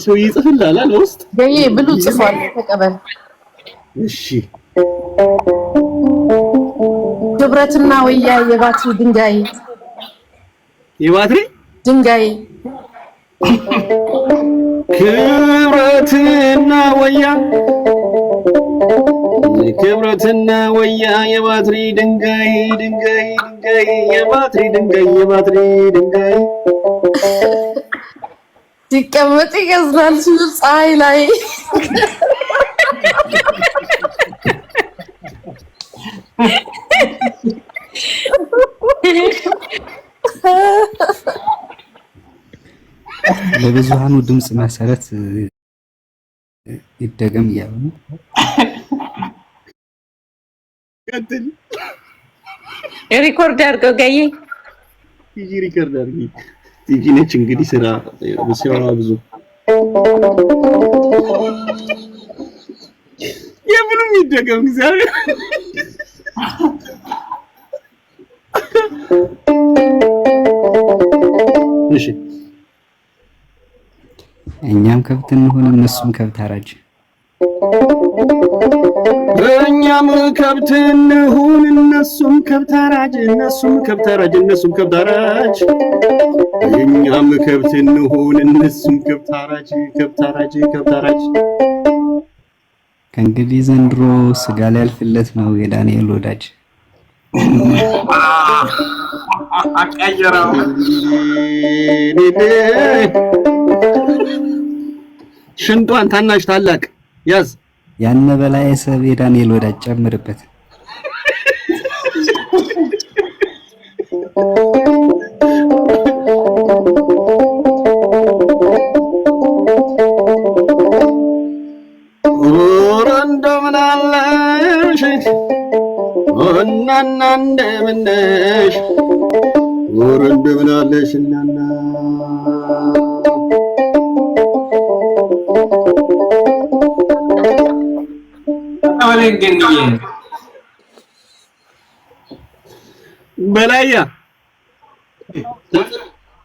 ሰው ይጽፍልሃል አለ ውስጥ ገዬ ብሉ ጽፏል ተቀበል እሺ ክብረትና ወያ የባትሪ ድንጋይ የባትሪ ድንጋይ ክብረትና ወያ የባትሪ ድንጋይ የባትሪ ድንጋይ ሲቀመጥ ይገዝላል ፀሐይ ላይ ለብዙሃኑ ድምጽ መሰረት ይደገም ያው ነው ቀጥል ሪኮርድ አድርገው ጋዬ ይጂ ሪኮርድ አድርጊ ይጂ ነች እንግዲህ ስራዋ ብዙ የምንም ይደገም እግዚአብሔር እሺ እኛም ከብት እንሆን እነሱም ከብት አራጅ እኛም ከብት እንሁን እነሱም ከብት አራጅ እኛም ከብት እንሁን እነሱም ከብት አራጅ ከእንግዲህ ዘንድሮ ስጋ ሊያልፍለት ነው የዳንኤል ወዳጅ አቀየረው ሽንቷን ታናሽ ታላቅ ያዝ ያነ በላይ ሰብ የዳንኤል ወዳጅ ጨምርበት ኦረንዶ ምናለሽ እናና እንደምነሽ ኦረንዶ ምናለሽ እናና በላያ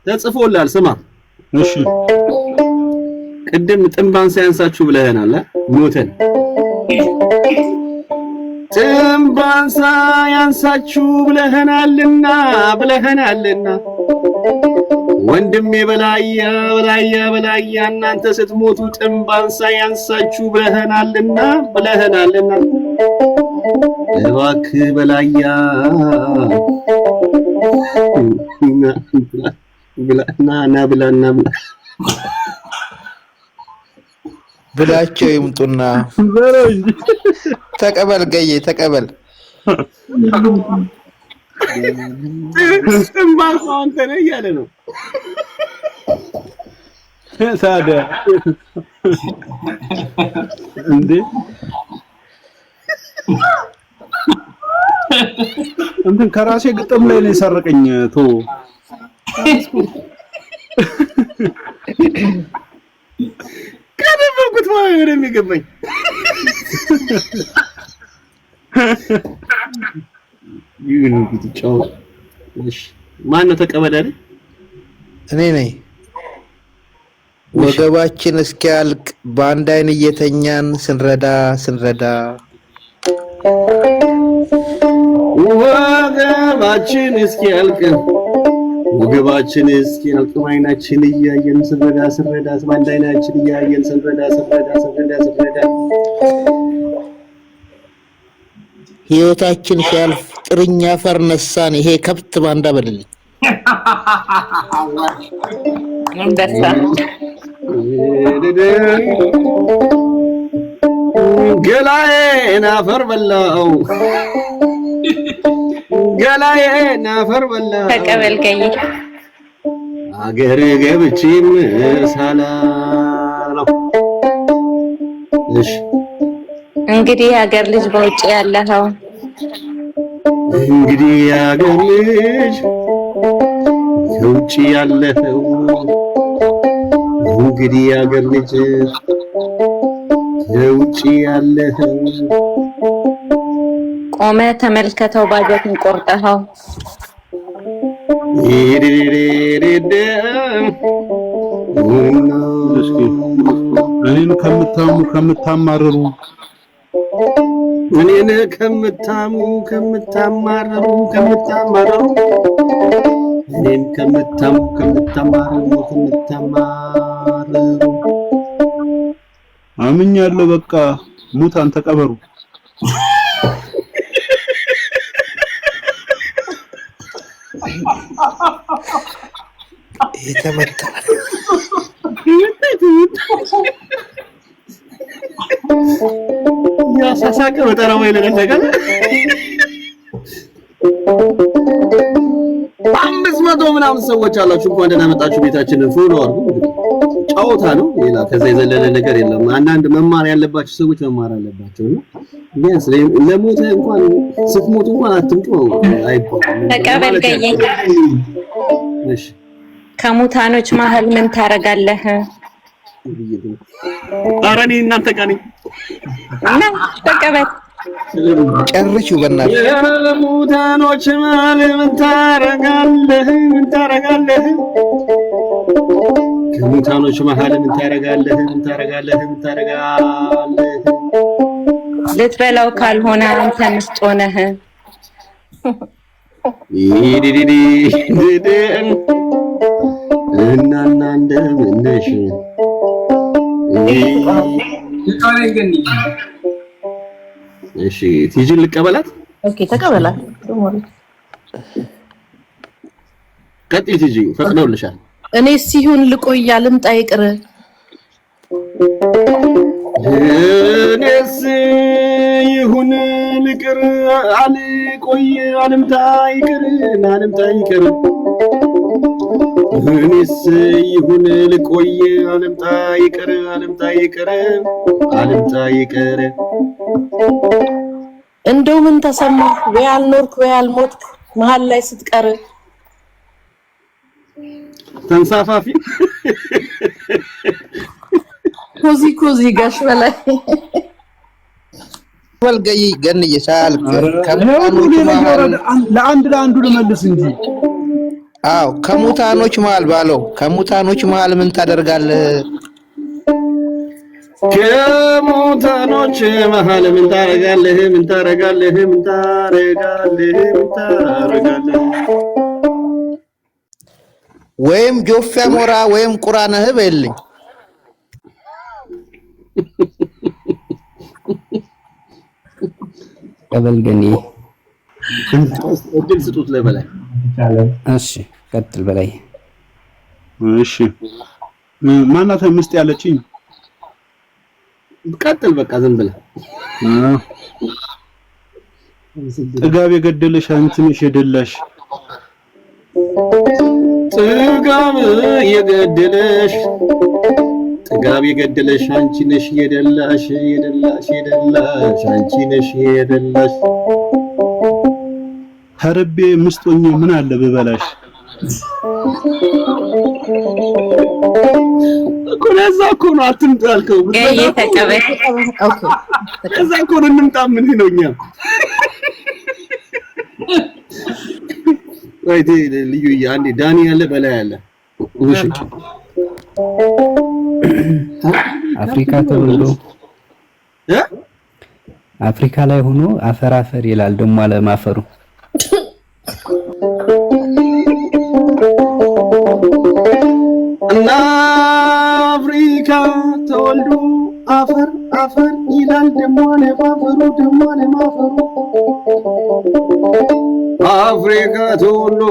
ተጽፎላል ስማ እሺ ቅድም ጥንባን ሳያንሳችሁ ብለህናል ሞተን ጥንባን ሳያንሳችሁ ብለህናልና ወንድሜ በላያ እናንተ ስትሞቱ ጥንባን ሳያንሳችሁ ብለህናልና እባክህ በላያ ብላ ብላቸው ይምጡና ተቀበል ገዬ ተቀበል ጥንባን አንተ ነህ እያለ ነው ታዲያ እንዴ እንትን ከራሴ ግጥም ላይ ነው የሰረቀኝ ቶ ከነበርኩት ማለት ነው የሚገባኝ ይሁን እንግዲህ ጫው እሺ ማን ነው ተቀበል አይደል እኔ ነኝ ወገባችን እስኪያልቅ በአንድ አይን እየተኛን ስንረዳ ወገባችን እስኪያልቅ አይናችን እያየን ስንረዳ በአንድ አይናችን እያየን ስንረዳ ህይወታችን ሲያልፍ ጥርኛ ፈርነሳን ይሄ ከብት ባንዳ በልልኝ እንደሳ ገላዬን አፈር በላው ተቀበል ገዬ አገር ገብቼም ሳላለው እሺ እንግዲህ ሀገር ልጅ በውጭ ያለኸው እንግዲህ ሀገር ልጅ በውጭ ያለኸው እንግዲህ አገር ልጅ የውጪ ያለህ ቆመ ተመልከተው ባጀትን ቆርጠኸው እኔን ከምታማርሩ እኔን ከምታማርሩ እኔን ከምታማርሩ አምኛለሁ። በቃ ሙታን ተቀበሩ። የተመታ ያሳሳቀ በጠራው ይለነገ 500 ምናምን ሰዎች አላችሁ። እንኳን ደህና መጣችሁ። ቤታችንን ፎሎ አድርጉ። ጫውታ ነው፣ ሌላ ከዛ የዘለለ ነገር የለም። አንዳንድ መማር ያለባችሁ ሰዎች መማር አለባቸው ነው። ቢያንስ ለሞተ እንኳን ስትሞቱ እንኳን አትምጡ አይባልም። ተቀበል ገዬ። እሺ ከሙታኖች መሃል ምን ታረጋለህ? ኧረ እኔ እናንተ ጋር ነኝ እና ተቀበል ጨርሹ በእናትህ። ከሙታኖች መሃል ምን ታረጋለህ? ከሙታኖች መሃል ምን ታረጋለህ? ልትበላው ካልሆነ አንተ ምስጥ ሆነህ እናና እንደምን ነሽ? እሺ ቲጂን ልቀበላት። ኦኬ ተቀበላት። ቀጥይ ቲጂ፣ ፈቅደውልሻል። እኔ ሲሁን ልቆይ ልምጣ ይቅር። እኔስ ይሁን ልቅር አልቆይ አልምጣ ይቅር። እኔስ ይሁን ልቆይ አልምጣ ይቅር። እንደው ምን ተሰማ ወይ አልኖርክ ወይ አልሞትክ መሃል ላይ ስትቀር ተንሳፋፊ ኮዚ ጋሽ በላይ ወልገይ ገን ይሳል ለአንዱ ልመልስ እንጂ አው ከሙታኖች መሃል ባለው ከሙታኖች መሃል ምን ታደርጋለህ? ከሙታኖች መሃል ምን ታረጋለህ? ወይም ጆፌ ሞራ ወይም ቁራነህ በልኝ። ቀበል ገኔ እድል ስጡት ለበላይ። እሺ ቀጥል በላይ። እሺ ማናተ ምስጥ ያለችኝ? ቀጥል በቃ ዝም ብለህ ጥጋብ የገደለሽ አንቺ ነሽ የደላሽ። ጥጋብ የገደለሽ አንቺ ነሽ የደላሽ አንቺ ነሽ የደላሽ። ሀረቤ ምስጦኝ ምን አለ በበላሽ። እኮ ለዛ እኮ ነው አትምጣ ያልከው። ገዬ ተቀበል። ኦኬ ለዛ እኮ ነው እንምጣ ምን ነውኛ። ወይቴ ልዩ አንዴ ዳኒ ያለ በላይ ያለ እሺ አፍሪካ ተወልዶ አፍሪካ ላይ ሆኖ አፈር ይላል ደሞ አለማፈሩ። እና አፍሪካ ተወልዶ አፈር ይላል ደሞ አለማፈሩ። አፍሪካ ተወልዶ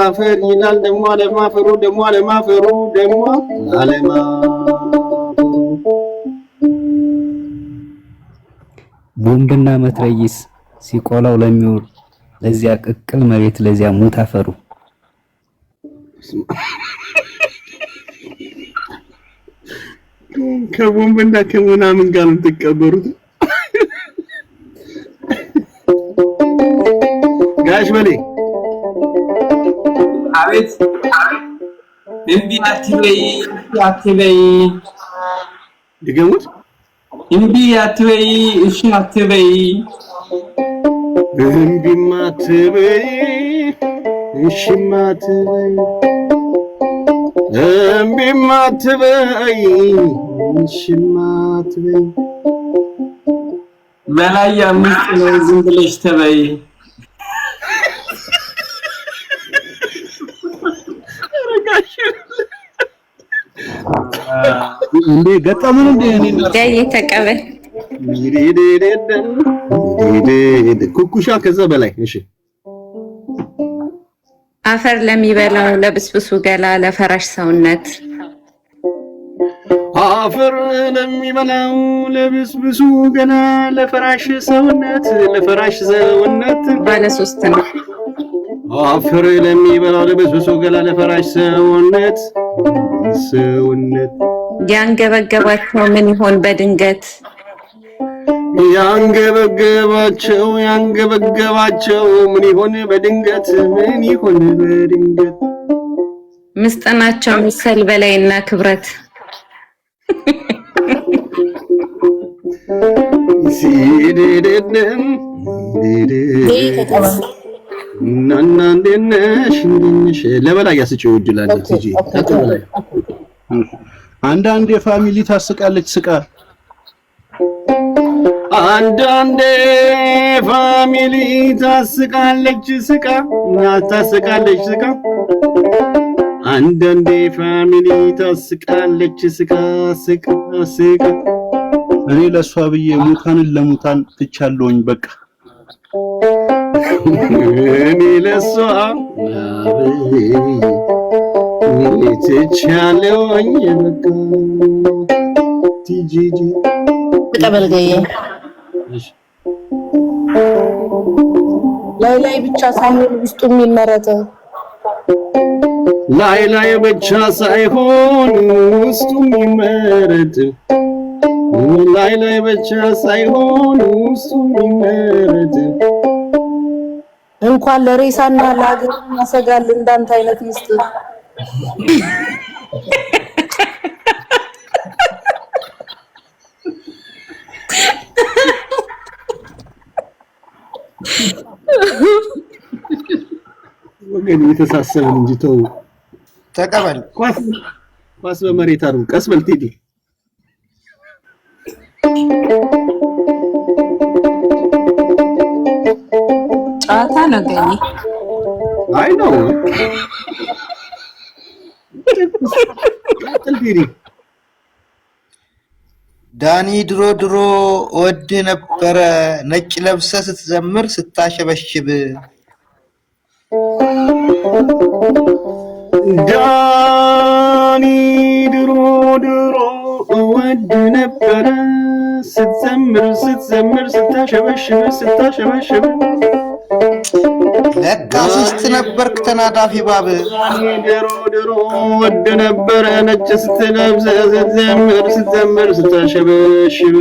አፈር ይላል ደሞ አለማፈሩ። ቦምብና መትረይስ ሲቆላው ለሚውል ለዚያ ቅቅል መሬት ለዚያ ሙት አፈሩ። ከቦምብና ከምናምን ጋር ነው ተቀበሩት። ጋሽ በሌ አቤት እምቢ አትበይ አትበይ ድገሙት። እምቢ አትበይ እሺ አትበይ እምቢማ አትበይ እሺማ አትበይ እምቢማ አትበይ እሺማ አትበይ በላይ አምስት ነው ዝም ብለሽ ተበይ እንዴ ገጠመን እንዴ እኔ ዳይ ተቀበል ኩኩሻ ከዛ በላይ እሺ አፈር ለሚበላው ለብስብሱ ገላ ለፈራሽ ሰውነት አፈር ለሚበላው ለብስብሱ ገላ ለፈራሽ ሰውነት ባለ ሶስት ነው አፈር ለሚበላው ለብስብሱ ገላ ለፈራሽ ሰውነት ያንገበገባቸው ምን ይሆን በድንገት ያንገበገባቸው ምን ይሆን በድንገት ምስጥናቸው መሰል በላይና ክብረት ሲደደም ናናንደነሽ ለበላይ ያስጨው ይድላልት እጂ ተቀበላይ አንዳንዴ ፋሚሊ ታስቃለች ስቃ አንዳንዴ ፋሚሊ ታስቃለች ስቃ አንዳንዴ ፋሚሊ ታስቃለች ስቃ እኔ ለሷ ብዬ ሙታንን ለሙታን ትቻለውኝ በቃ እኔ ለሷ ትቻለውኝ በቃ ቲጂጂ ተቀበልገየ ላይ ብቻ ሳይሆን ውስጡ የሚመረጥ ላይ ብቻ ሳይሆን ውስጡ የሚመረጥ ላይ ብቻ ሳይሆን ውስጡ የሚመረጥ እንኳን ለሬሳና ለሀገር ያሰጋል እንዳንተ አይነት ሚስት ወገን የተሳሰበን እንጂ ተው ተቀበል ኳስ በመሬት አሩ ቀስ በል ቴዲ ጨዋታ ነው ገኝ አይ ነው ቴዲ ዳኒ ድሮ ወድ ነበረ ነጭ ለብሰ ስትዘምር ስታሸበሽብ ዳኒ ድሮ ወድ ነበረ ስትዘምር ስታሸበሽብ ለካ ስስት ነበርክ ተናዳፊ ባብ ድሮ ወድ ነበረ ነጭ ስትለብስ ስትዘምር ስታሸበሽብ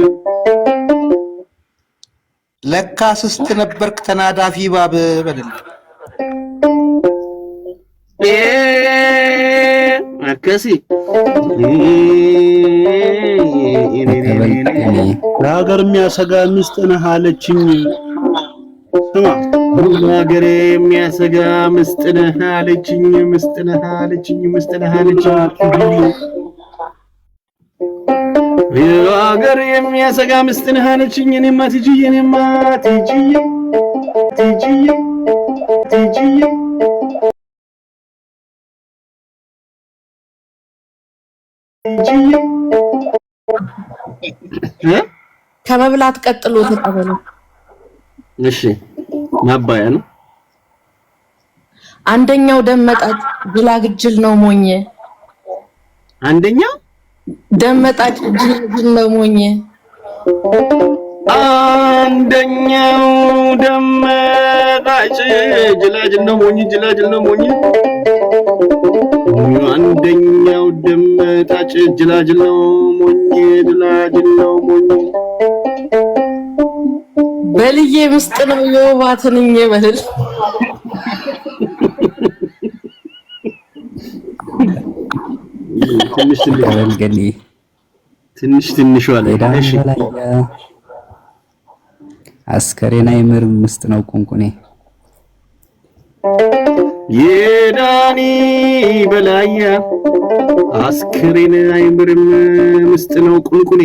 ለካ ስስት ነበርክ ተናዳፊ ባብ በደል አከሲ ለሀገር የሚያሰጋ ሚስት ነህ አለችኝ ስማ ሀገር የሚያሰጋ ሚስት ነህ አለችኝ ሀገር የሚያሰጋ ሚስት ነህ አለችኝ እኔማ ቲጂዬ ከመብላት ቀጥሎ ተቀበሉ እሺ ማባያ ነው አንደኛው ደመጣጭ ግላግጅል ነው ሞኝ አንደኛው ደመጣጭ ግላግጅል ነው ሞኝ አንደኛው ደመጣጭ ጅላጅል ነው ሞኝ አንደኛው ደመጣጭ ጅላጅል ነው ሞኝ በልዬ ምስጥ ነው የውባትንኝ በልል ትንሽ ዋለ። እሺ አስከሬና አይምርም ውስጥ ነው ቁንቁኔ የዳኒ በላያ አስከሬን አይምርም ውስጥ ነው ቁንቁኔ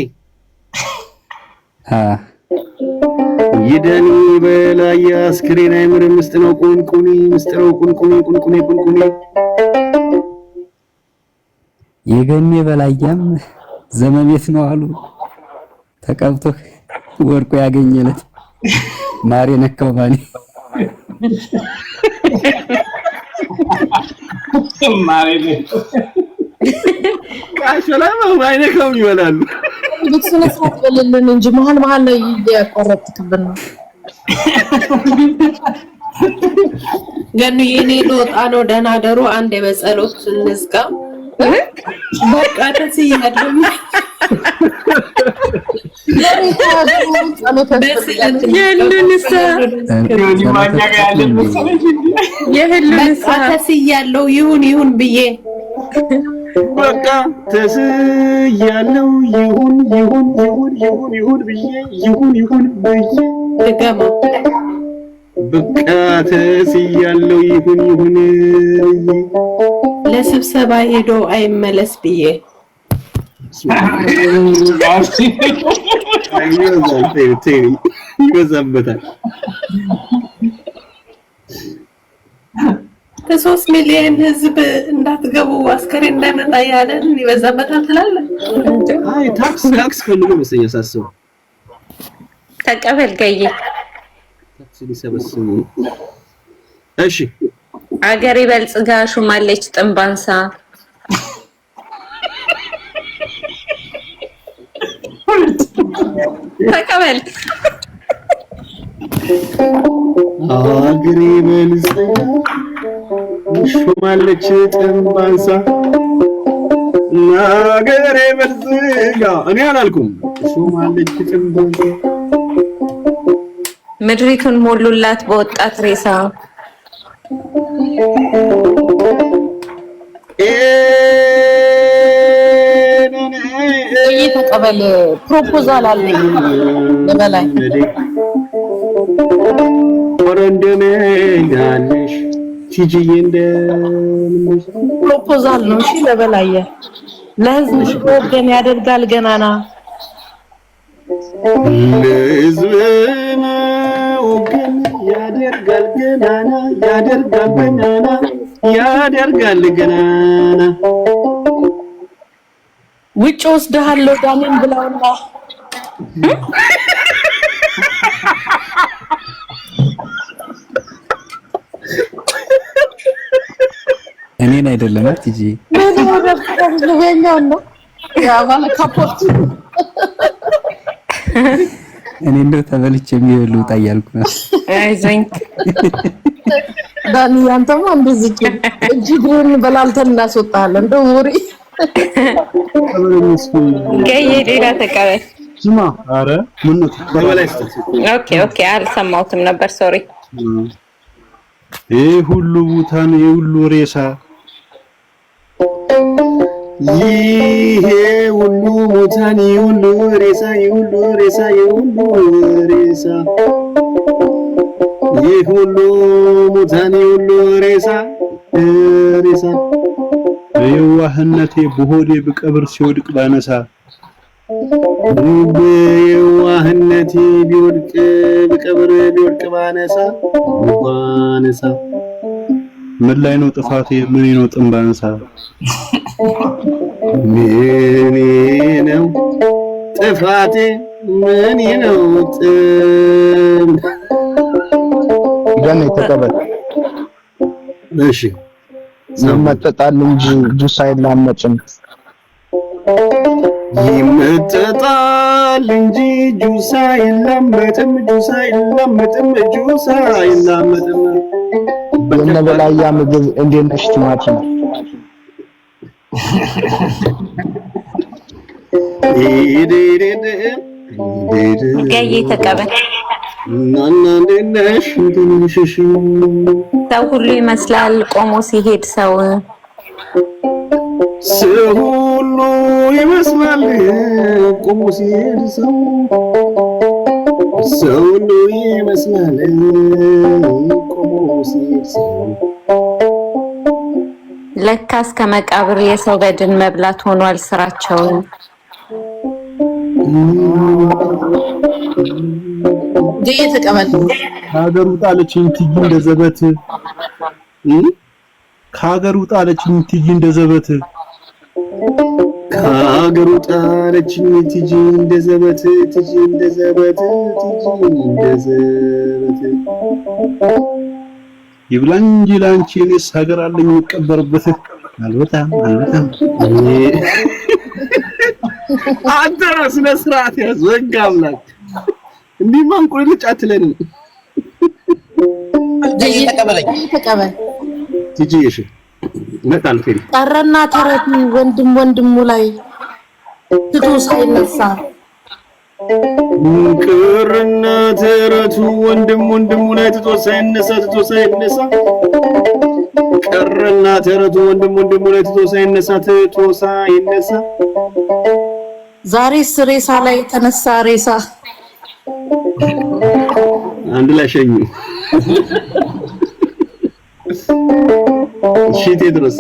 የዳኒ በላያ አስከሬን አይምርም ውስጥ ነው ቁንቁኔ ውስጥ ነው ቁንቁኔ የገኔ በላያም ዘመቤት ነው አሉ ተቀብቶ ወርቁ ያገኘለት ማሪ ነካው ባኒ ማሪ ካሽላማ ማይነካው ይወላሉ ልክስነ ሰዓት በለልን እንጂ መሃል ላይ ያቆረጥክብን ነው ገኑ የኔ ሎጣ ነው ደህና ደሩ አንዴ በጸሎት እንዝጋ በቃ ተስያለሁ ተስያለሁ ይሁን ብዬ በቃ ተስያለሁ ይሁን ብዬ ገማ በቃ ተስያለሁ ይሁን ለስብሰባ ሄዶ አይመለስ ብዬ ይበዛበታል 3 ሚሊዮን ህዝብ እንዳትገቡ አስከሬን እንዳይመጣ ያለን ይበዛበታል ትላለህ አይ ታክስ ፈልጎ መሰለኝ ሳስበው ተቀበል ገዬ ታክስ ሊሰበስቡ እሺ አገሬ በልጽጋ ሹማለች ጥንባንሳ ተቀበል አገሬ በልጽጋ ሹማለች ጥንባንሳ አገሬ በልጽጋ እኔ አላልኩም ሹማለች ጥንባንሳ ምድሪቱን ሞሉላት በወጣት ሬሳ ተቀበል ፕሮፖዛል አለኝ ለበላይ ወረንደመኛለሽ ቲጂዬ እንደምንሽ ፕሮፖዛል ነው እሺ ለበላይ ለህዝብ ወገን ያደርጋል ገናና ለህዝብ ወገን ያደርጋል ገናና ውጭ ወስደሃለሁ ዳንን ብላውና እኔን አይደለም አትጂ ነው ያ ማለት ካፖርት እኔ እንደው ተበልቼ የሚበሉ ታያልኩ ነው አይዞኝ ዳኒ አንተማ እንደዚህ እጅግሩን በላልተን እናስወጣለን እንደው ወሪ ገዬ ሌላ ተቀበል ስማ አረ ምን ነው ኦኬ አልሰማሁትም ነበር ሶሪ ይሄ ሁሉ ሙታን የሁሉ ሬሳ ይሄ ሁሉ ሙታን የሁሉ ሬሳ ይሄ ሁሉ ሙታን የሁሉ ሬሳ የዋህነቴ በሆዴ ብቀብር ሲወድቅ ባነሳ የዋህነቴ ቢወድቅ ብቀብር ቢወድቅ ባነሳ ምን ላይ ነው ጥፋቴ ምን ነው ጥንባንሳ ምን ነው ጥፋቴ ምን ነው ገና ተቀበል እሺ ይመጠጣል እንጂ ጁስ አይላመጥም ይመጠጣል እንጂ ጁስ አይላመጥም የነበላያ ምግብ እንዴት ነሽ ቲማቲም ገዬ ተቀበል እናንተነሽ እንትንሽሽ ሰው ሁሉ ይመስላል ቆሞ ሲሄድ ሰው ሰው ሁሉ ይመስላል ቆሞ ሲሄድ ሰው ሁሉ ይመስላል ቆሞ ሲሄድ ሰው ለካስ ከመቃብር የሰው በድን መብላት ሆኗል ስራቸው። ዲዬ ተቀበል። ከሀገሩ ጣለችኝ ትጂ እንደዘበት ከሀገሩ ጣለችኝ ትጂ እንደዘበት ከሀገሩ ጣለችኝ ትጂ እንደዘበት ትጂ እንደዘበት ትጂ እንደዘበት ይብላኝ እንጂ ላንቺ እኔስ ሀገር አለኝ የምቀበርበት አልበጣም አንተ ስነ ስርዓት ያዝ ወጋ አምላክ እንዲህ ማንቆል ልጭ አትለንም ተቀበል ትጂ እሺ መጣል ፈሪ ቀረና ተረቱ ወንድሙ ላይ ትቶ ሳይነሳ ቅርና ተረቱ ወንድሙ ላይ ትቶ ሳይነሳ ቅርና ተረቱ ወንድሙ ላይ ትቶ ሳይነሳ ዛሬ ሬሳ ላይ ተነሳ ሬሳ አንድ ላይ ሸኙ ሺቴ ድረስ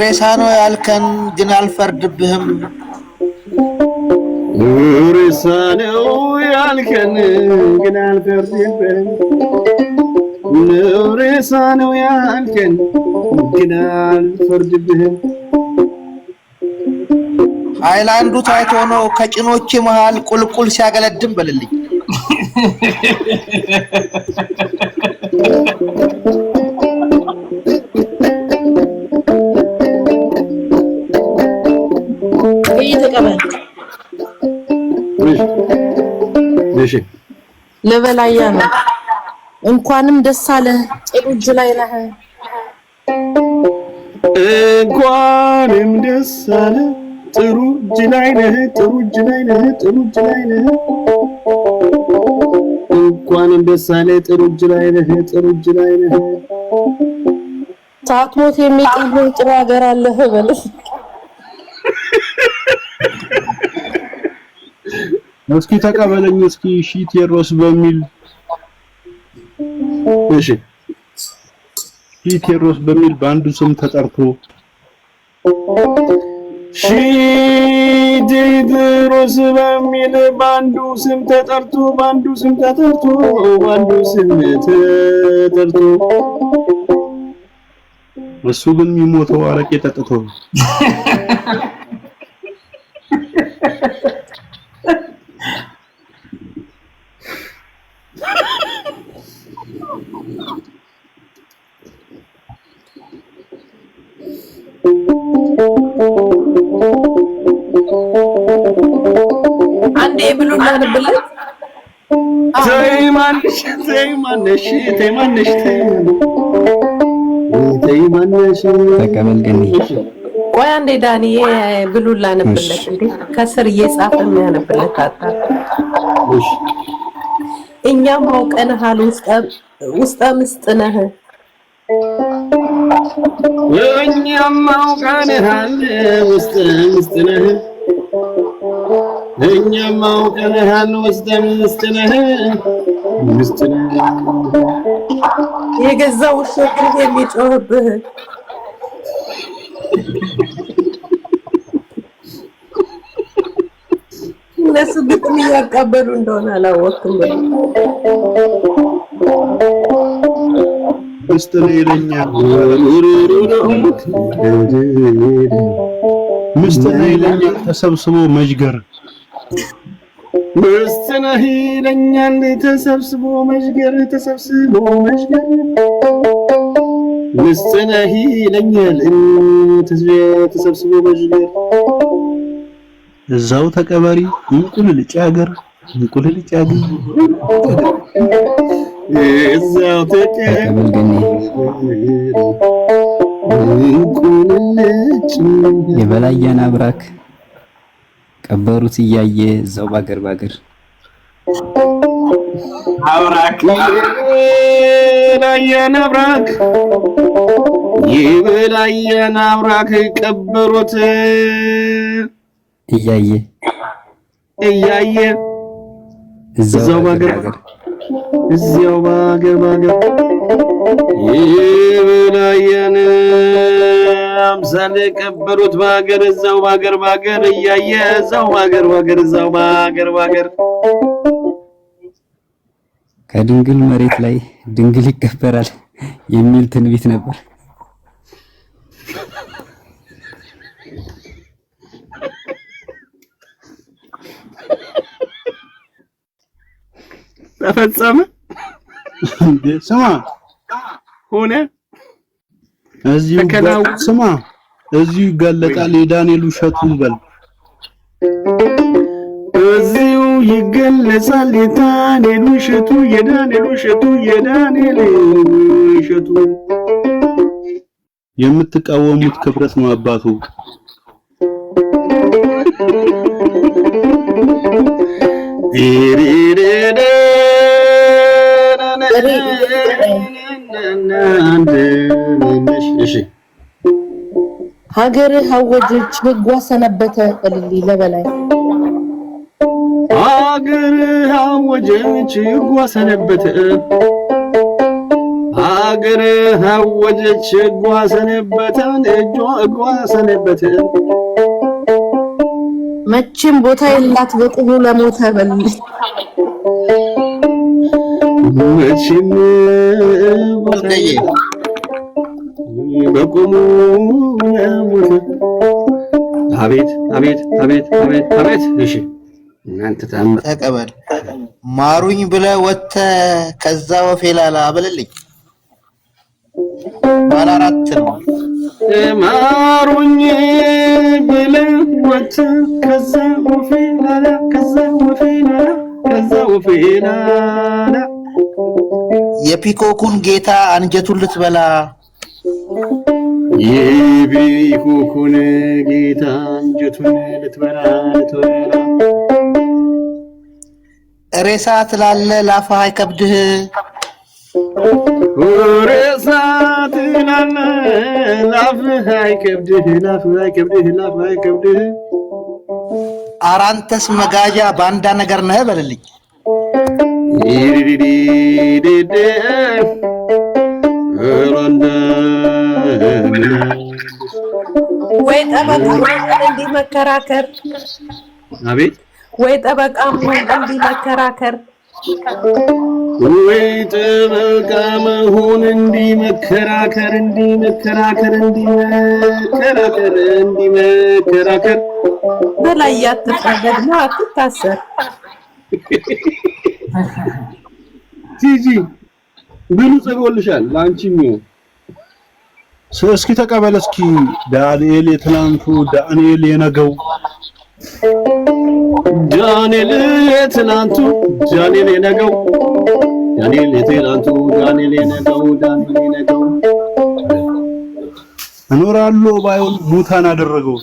ሬሳ ነው ያልከን ግን አልፈርድብህም ሬሳ ነው ያልከን ግን አልፈርድብህም ሬሳ ነው ያልከን ግን አልፈርድብህም ሃይላንዱ ታይቶ ነው ከጭኖች መሃል ቁልቁል ሲያገለድም በልልኝ ተቀበል እሺ ለበላያ ነው እንኳንም ደስ አለ ጥሩ እጅ ላይ ነህ እንኳንም ደስ አለ ጥሩ እጅ ላይ ነህ እንኳንም ደስ አለ ጥሩ እጅ ላይ ነህ ሳትሞት የሚቀርብ ጥሩ ሀገር አለህ በል እስኪ ተቀበለኝ እስኪ ሺ ቴዎድሮስ በሚል እሺ ሺ ቴዎድሮስ በሚል በአንዱ ስም ተጠርቶ ሺ ቴዎድሮስ በሚል በአንዱ ስም ተጠርቶ እሱ ግን የሚሞተው አረቄ ጠጥቶ አንዴ ብሉና ነብለት ተይማንሽ ተቀበል ገኒ ቆይ አንዴ ዳንዬ ብሉላ ነብለት እንዴ ከስር እየጻፈ የሚያነብለት አጣ እኛም አውቀንሃል ውስጠ ምስጥ ነህ እኛም አውቀንሃል ውስጠ ምስጥ ነህ የገዛ ውሾች የሚጮህብህ እነሱ ግጥም እያቀበሉ እንደሆነ አላወቅኩም ውስጥ ነው ይለኛል ምስጥ ነው ይለኛል ተሰብስቦ መጅገር ምስጥ ነው ይለኛል ተሰብስቦ መጅገር ምስጥ ነው ይለኛል ተሰብስቦ መጅገር እዛው ተቀበሪ እንቁልልጭ ሀገር እዛው ተቀበል ገኒ እንቁልልጭ የበላያን አብራክ ቀበሩት እያየ እዛው ባገር አብራክ የበላያን አብራክ ይበላየን አብራክ ቀበሩት እያየ እዛው ባገር ይበላየን አምሳለ ቀበሩት ባገር እዛው ባገር እያየ እዛው ባገር ከድንግል መሬት ላይ ድንግል ይቀበራል የሚል ትንቢት ነበር። ተፈጸመ። ስማ ሆነ እዚሁ ይገለጣል የዳንኤል ውሸቱ በል እዚሁ ይገለጻል የዳንኤል ውሸቱ የምትቃወሙት ክብረት ነው አባቱ ሀገር አወጀች ህጓ ሰነበተ እልል ለበላይ ሀገር አወጀች ህጓ ሰነበተ መቼም ቦታ የላት በቁሙ ለሞተ በል መቼም ቦታ በቁሙ ለሞተ አቤት እሺ እናንተ ተቀበል ማሩኝ ብለህ ወጥተህ ከዛ ወፌላላ አበለልኝ ባላራት ነው ማሩኝ ብለህ ወጥተህ ከዛ ወፌላላ የፒኮኩን ጌታ አንጀቱን ልትበላ የፒኮኩን ጌታ አንጀቱን ልትበላ ሬሳ ትላለህ ላፍህ አይከብድህ ሬሳ ትላለህ ላፍህ አይከብድህ አራንተስ መጋጃ ባንዳ ነገር ነህ በልልኝ ወይ ጠበቃ እንዲህ መከራከር አቤት ወይ ጠበቃ እንዲህ መከራከር ወይ ጠበቃ መሆን እንዲህ መከራከር በላይ ያትፈረድ ነው አትታሰር ጂጂ ብሉ ጽፎልሻል ላንቺም እስኪ ተቀበል እስኪ ዳንኤል የትናንቱ ዳንኤል የነገው ዳንኤል የትናንቱ እኖራለሁ ባይሆን ሙታን አደረገው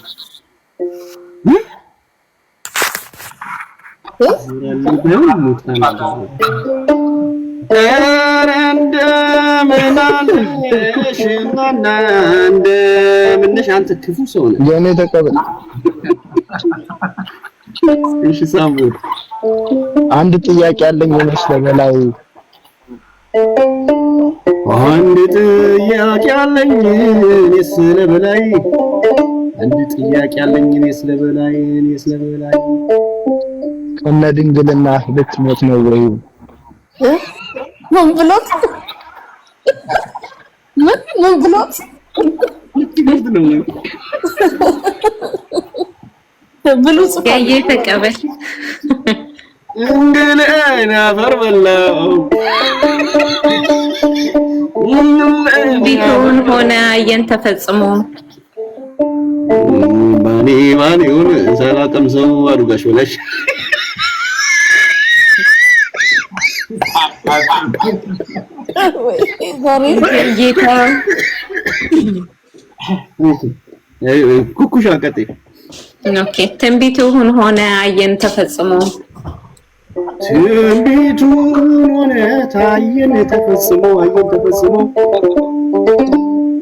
እንደምንሽ አንተ ክፉ ሰው ነህ የኔ ተቀበል እሺ ሳሙ አንድ ጥያቄ አለኝ መስለበላይ አንድ ጥያቄ አለኝ ስለበላይ ከነ ድንግልና ልትሞት ነው ወይ ምን ብሎት ብሉ ያየ ተቀበል እንግዲህ ፈርበላው ቢሆን ሆነ አየን ተፈጽሞ ማን ሰላም ሰው አዱጋሽ ወላሽ ጌታ ኩኩሻ ቀጤ ኦኬ ትንቢቱ ሆነ አየን ተፈጽሞ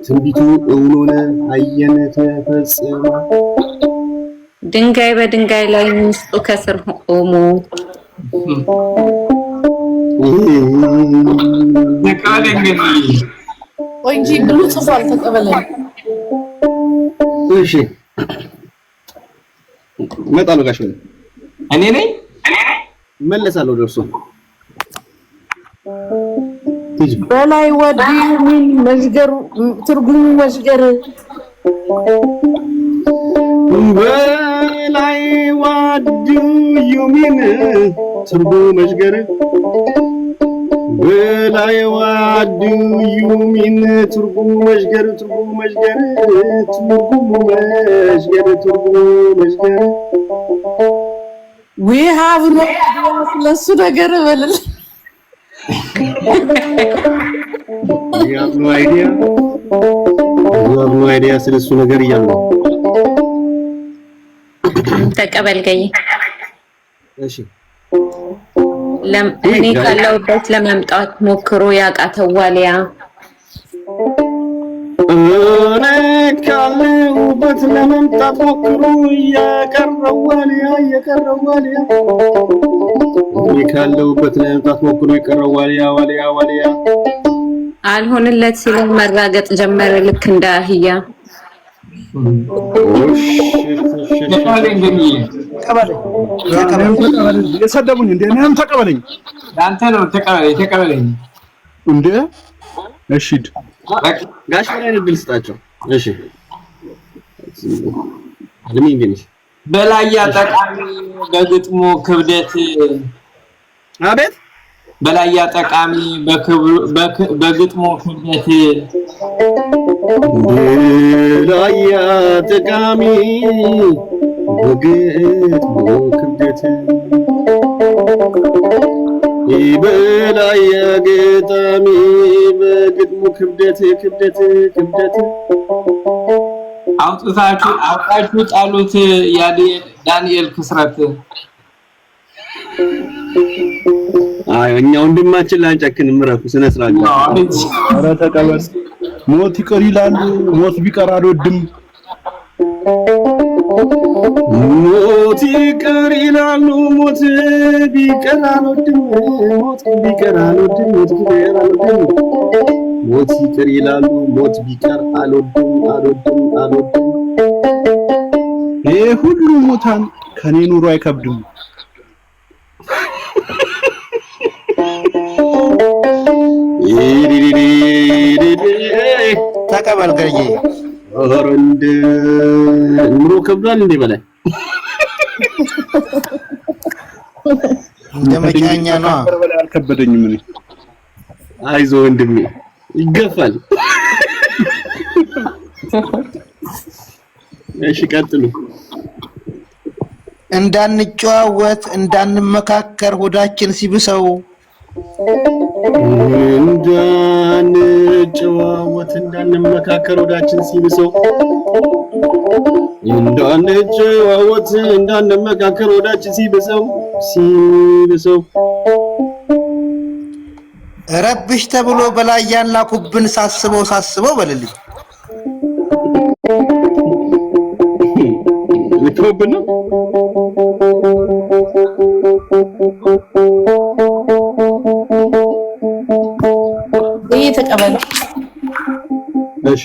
ትንቢቱ እውን ሆነ አየን ተፈጸመ። ድንጋይ በድንጋይ ላይ ምስጡ ከስር ቆሞ ወይ እንጂ ብሉ ጽፏል ተቀበለኝ። እሺ መጣሉ ጋሽ እኔ ነኝ መለሳለሁ ደርሶ በላይ ወዲ ምን መዝገሩ ትርጉሙ መዝገር በላይ ወዲ ዩሚን ትርጉሙ መዝገር በላይ ወዲ ዩሚን ትርጉሙ መዝገር ትርጉሙ መዝገር ትርጉሙ መዝገር ትርጉሙ መዝገር we have no ለሱ ነገር በለል you have no idea ስለሱ ነገር እያሉ ተቀበል ገይ እሺ እኔ ካለውበት ለመምጣት ሞክሮ ያቃተው ዋሊያ እኔ ካለውበት ለመምጣት ሞክሮ ያቀረው ዋሊያ እኔ ካለውበት ለመምጣት ሞክሮ ያቀረው ዋሊያ ዋሊያ አልሆንለት ሲል መራገጥ ጀመረ ልክ እንደ አህያ የሰደቡኝ እንዴ እኔም ተቀበለኝ አንተ ነው ተቀበለኝ እንዴ እሺ ጋሽ በላይ ነው ልስጣቸው እሺ አለኝ ግን በላይ ያጠቃሚ በግጥሙ ክብደት አቤት በላይ ያጠቃሚ በግጥሙ ክብደት በላይ ያጠቃሚ በግጥሙ ክብደት በላይ ያገጣሚ በግጥሙ ክብደት አውጣችሁ ጣሉት ዳንኤል ክስረት አይ እኛ ወንድማችን ላንጨክን ምረፉ ስነ ስርዓት ኧረ ተቀበል ሞት ይቀር ይላሉ ሞት ቢቀር አልወድም ሞት ይቀር ይላሉ ሞት ቢቀር አልወድም ሞት ቢቀር አልወድም ሞት ይቀር ይላሉ ሞት ቢቀር አልወድም ይሄ ሁሉ ሞታን ከኔ ኑሮ አይከብድም ተቀበል ገርዬ ወረንድ ኑሮ ከብዷል እንዴ በላይ እንደመጫኛ ነው አልከበደኝም እኔ አይዞ ወንድሜ ይገፋል እሺ ቀጥሉ እንዳንጨዋወት እንዳንመካከር ሆዳችን ሲብሰው እንዳንጨዋወት እንዳንመካከር ሆዳችን ሲብሰው እንዳንጨዋወት እንዳንመካከር ሆዳችን ሲብሰው ረብሽ ተብሎ በላይ ያላኩብን ሳስበው በልልኝ ልትወብን ነው ተቀበል እሺ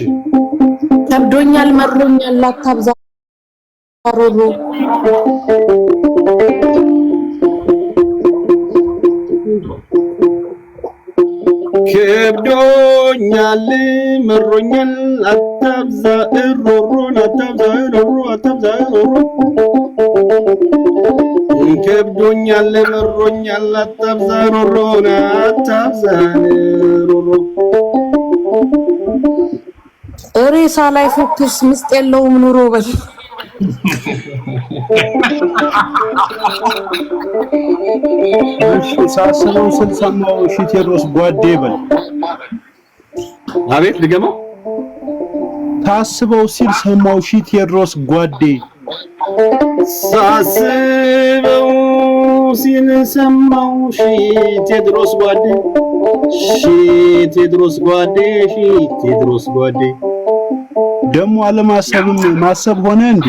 ከብዶኛል መሮኛል አታብዛ ሮሮ ከብዶኛል መሮኛል አታብዛ ሮሮን አታብዛ ሮሮ ከብዶኛል መሮኛል አታብዛ ሮሮን አታብዛ ሮሮ ሬሳ ላይ ፎክስ ምስጥ የለውም ኑሮ በል እሺ ሳስበው ስልሰማው ቴዎድሮስ ጓዴ በል አቤት ልገመው ታስበው ሲል ሰማው ቴዎድሮስ ጓዴ ሳስበው ሲል ሰማው ቴዎድሮስ ጓዴ ቴዎድሮስ ጓዴ ደግሞ አለማሰብም ማሰብ ሆነ እንዴ?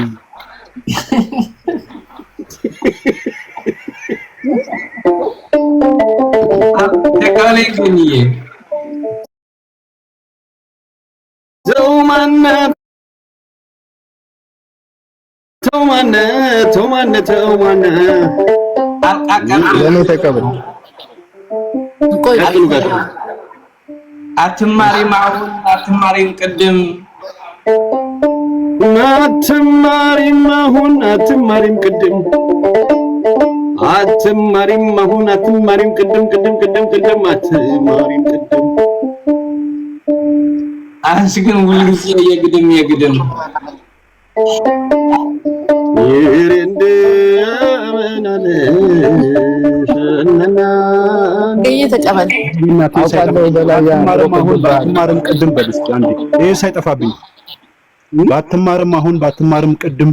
ተቃለኝ ገኝዬ ተውማነ ለኔ ተቀበል። ቆይ አትማሪም አሁን አትማሪም ቅድም አትማሪም አሁን አትማሪም ቅድም አትማሪም አሁን አትማሪም ቅድም አትማሪም ቅድም አንቺ ግን ሁልጊዜ የግድም ይርንደ አመናለሽና ተቀበል። አውቃለሁ በላይ ባትማርም ቅድም በል እስኪ አንዴ ይሄ ሳይጠፋብኝ ባትማርም አሁን ባትማርም ቅድም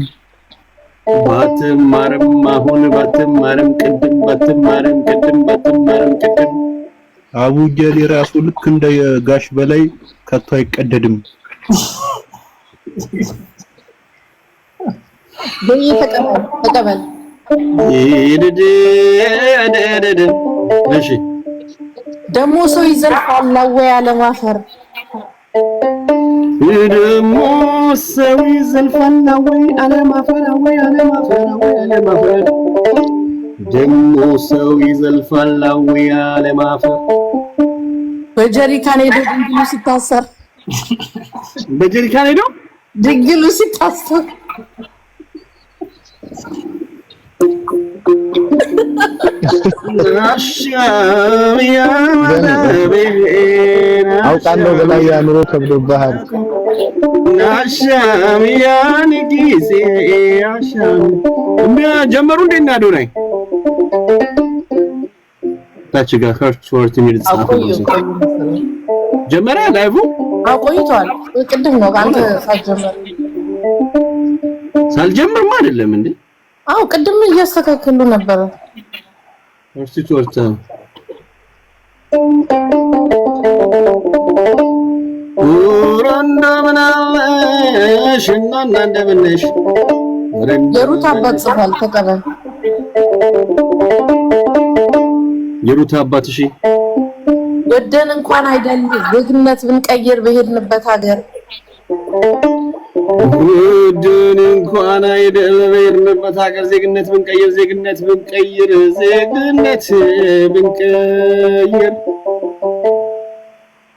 አቡጀሌ ራሱ ልክ እንደ ጋሽ በላይ ከቶ አይቀደድም። ተቀበል። እሺ ደግሞ ሰው ይዘልፋል ወይ አለማፈር ደሞ ሰው ይዘልፋል ወይ አለማፈር ደሞ ሰው ይዘልፋል ወይ አለማፈር በጀሪካን ሄዶ ድንግሉ ሲታሰር በጀሪካን ሄዶ ድንግሉ ሲታሰር አውቃለሁ በላይ ያኑሮ ከብዶብሃል። ናሻሚያን ጊዜ አሻም ጀመሩ እንደና ዶናይ ታች ጋር ሾርት ሚል ጻፈ ጀመረ ላይቭ አቆይቷል። ቅድም ነው አንተ ሳልጀምርማ አይደለም እንዴ? አው ቅድም እያስተካከሉ ነበር። እሺ ሾርት ኡራንዳ ምናለሽ እና እንደምነሽ የሩት አባት ጽፏል። ተቀበል። የሩት አባት እሺ ወደን እንኳን አይደል ዜግነት ብንቀይር በሄድንበት ሀገር ወደን እንኳን አይደል በሄድንበት ሀገር ዜግነት ብንቀይር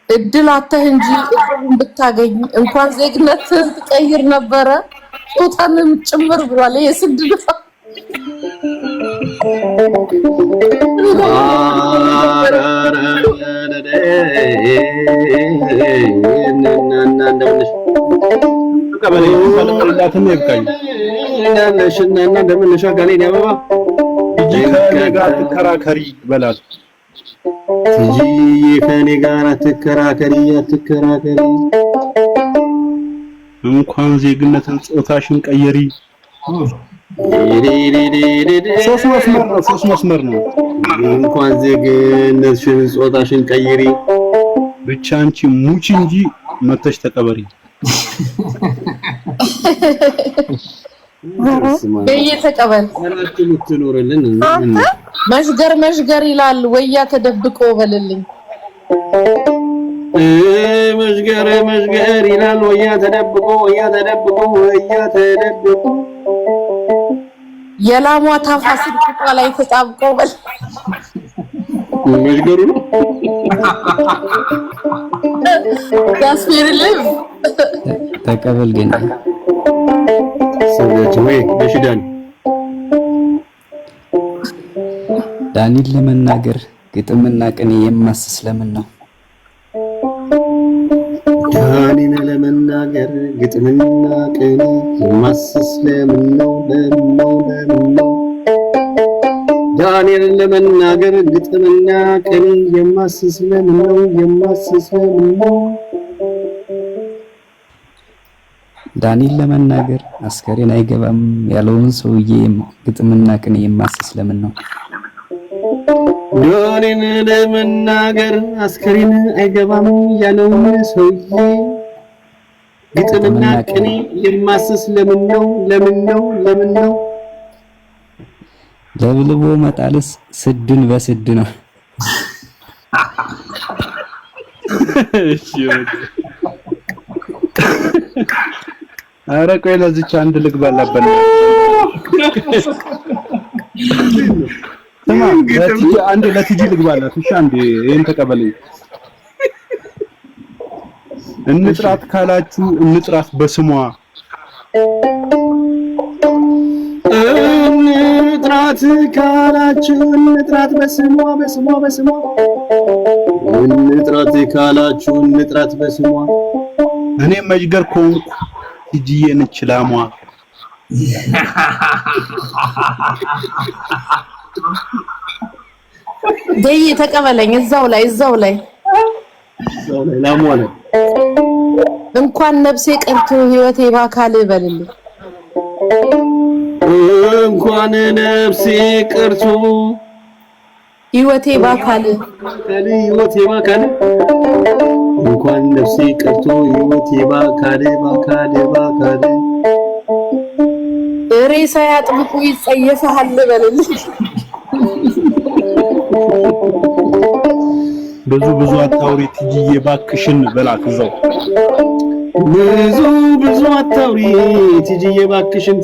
እድል አተህ እንጂ እድሉን ብታገኝ እንኳን ዜግነት ትቀይር ነበረ ጾታንም ጭምር ብሏል። የስድብ ቀበሌ ፈለቀላትን ይብቃኝ እናነሽና እንደምንሻ ጋሌን ያበባ ከኔ ጋር ተከራከሪ በላት ከኔ ጋር ተከራከሪ እንኳን ዜግነትን ጾታሽን ቀየሪ። ሶስት መስመር ነው። እንኳን ዜግነትሽን ጾታሽን ቀይሪ ብቻ አንቺ ሙቺ እንጂ መተሽ ተቀበሪ። በየተቀበል አራቱን ትኖርልን መሽገር ይላል ወያ ተደብቆ በልልኝ መሽገር ይላል ወያ ተደብቆ የላሟ ታፋስል ቁጣ ላይ ተጣብቆ በል መሽገሩ ነው ያስፈርልም ተቀበል ግን ሰዎች ወይ ዳንኤል ለመናገር ግጥምና ቅኔ የማስስ ለምን ነው? ዳንኤል ለመናገር ግጥምና ቅኔ የማስስ ለምን ነው? ዳንኤል ለመናገር ግጥምና ቅኔ የማስስ ለምን ነው? ዳንኤል ለመናገር አስከሬን አይገባም ያለውን ሰውዬ ግጥምና ቅኔ የማስስ ለምን ነው? ዳንኤል ለመናገር አስከሬን አይገባም ያለውን ሰውዬ ግጥምና ቅኔ የማስስ ለምን ነው? ለብልቦ መጣልስ ስድን በስድ ነው። እሺ ኧረ ቆይ ለዚች አንድ ልግባላበት። ስማ ለቲጂ ልግባላት። እሺ አንዴ ይሄን ተቀበለኝ። እንጥራት ካላችሁ እንጥራት በስሟ እንጥራት ካላችሁ እንጥራት በስሟ እንጥራት ካላችሁ እንጥራት በስሟ እኔ መጅገር ኮንኩ ቲጂዬ ነች ላሟ። ደይ ተቀበለኝ እዛው ላይ ላሟ ነው። እንኳን ነፍሴ ቀርቶ ህይወቴ ባካል ይበልልኝ። እንኳን ነፍሴ ቀርቶ ህይወቴ ባካል እንኳን ነፍሴ ቀርቶ ህይወቴ ባካል ሬሳ ያጥብቁ ይጸየፋል ይበልልኝ። ብዙ አታውሪ ቲጂዬ ባክሽን በላት እዛው። ብዙ አታውሪ ቲጂዬ ባክሽን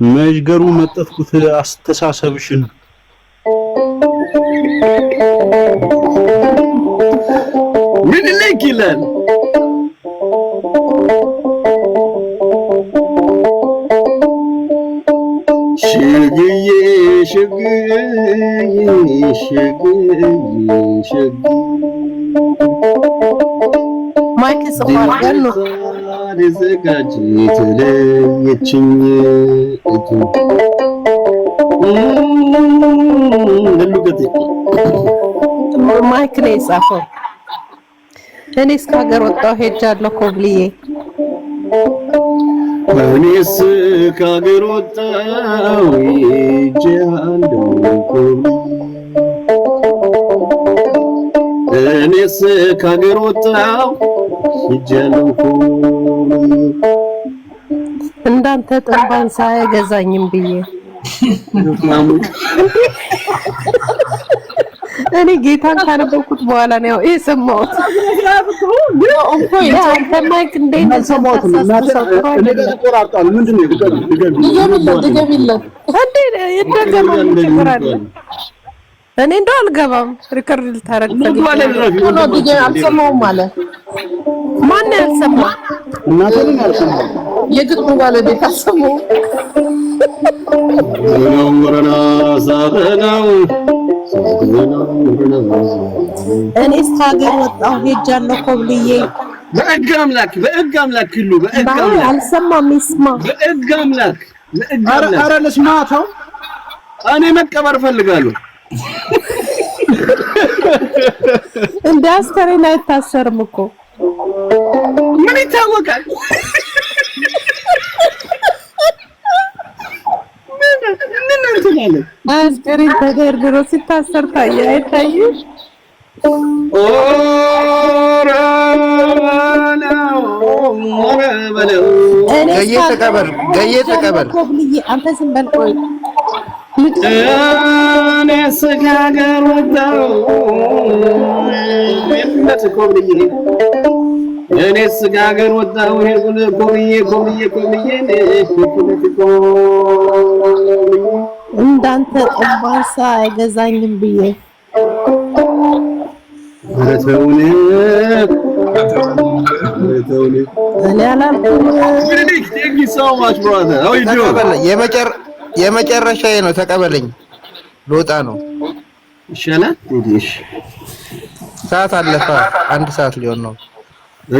መጅገሩ መጠጥኩት አስተሳሰብሽን። ምን ልክ ይላል ሽግዬ ማይክ ሰፋር ገኑ ዘጋጅ ተለየችኝ እቱ ለሉከት ማይክ ላይ ጻፈው። እኔስ ከሀገር ወጣሁ ሄጃለሁ ኮብልዬ። እኔስ ከሀገር ወጣሁ ሄጃለሁ እኔስ ከሀገር ወጣሁ ሄጃለሁ እንዳንተ ጥንባን ሳይገዛኝም ብዬ እኔ ጌታን ካነበብኩት በኋላ ነው ይሄ ሰማሁት። አንተ ማይክ እንዴት ሰማሁት? እኔ እንደው አልገባም። ሪከርድ ልታረግ አልሰማሁም ማለት ማን ያልሰማ? የግጥሙ ባለቤት አልሰማሁም። እኔስ ከሀገር ወጣሁ ሄጃለሁ ኮብልዬ። በሕግ አምላክ ሁሉ አልሰማም። ይስማ በሕግ አምላክ ኧረ ልስማተው። እኔ መቀበር እፈልጋለሁ። እንደ አስከሬን አይታሰርም እኮ ምን ይታወቃል? ምን እንትናለ አስከሬን ተደርድሮ ሲታሰር ታየ አይታይም? ገዬ ተቀበል ኮብልዬ አንተ ዝም በል ቆይ። እኔስ ከሀገር ወጣሁ እኔስ ከሀገር ወጣሁ ኮብልዬ እንዳንተ ጥንባሳ አይገዛኝም ብዬ እኔ አላልኩም። የመጨረሻዬ ነው። ተቀበለኝ። ልወጣ ነው። ይሻላል። እሺ ሰዓት አለፈ። 1 ሰዓት ሊሆን ነው።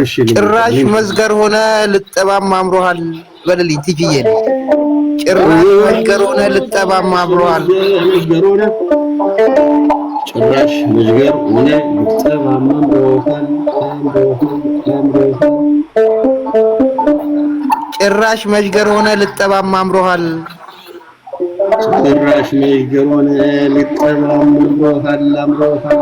እሺ ጭራሽ መዝገር ሆነ ልጠባም አምሮሃል በልልኝ ቲጂዬ። ጭራሽ መዝገር ሆነ ልጠባም አምሮሃል። ጭራሽ መዝገር ሆነ ልጠባም አምሮሃል። ጭራሽ መዝገር ሆነ ልጠባም አምሮሃል። ጭራሽ መዝገር ሆነ ልጠባም አምሮሃል።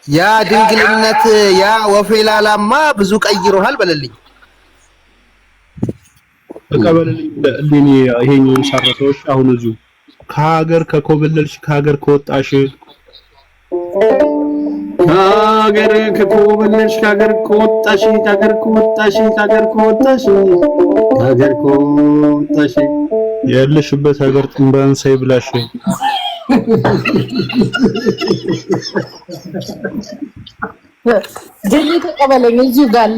ያ ድንግልነት ያ ወፌላላማ ብዙ ቀይሮሃል በለልኝ። ተቀበልልኝ ለእኔ ይሄኛውን ሳረሰዎች አሁን እዚሁ ከሀገር ከኮበለልሽ ከሀገር ከወጣሽ ከሀገር ከኮበለልሽ ከሀገር ከወጣሽ ከሀገር ከወጣሽ ከሀገር ከወጣሽ ከሀገር ከወጣሽ ያለሽበት ሀገር ጥንባን ሳይብላሽ ጀኒ ተቀበለኝ እዚሁ ጋር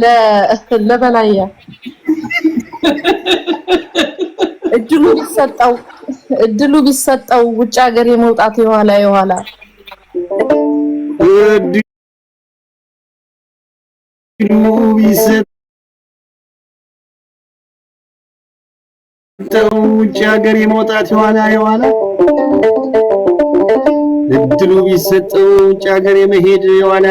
ለበላያ እድሉ ቢሰጠው ውጭ ሀገር የመውጣት የኋላ እድሉ ቢሰጠው ውጭ ሀገር የመውጣት የኋላ እድሉ ቢሰጠው ውጭ ሀገር የመሄድ የኋላ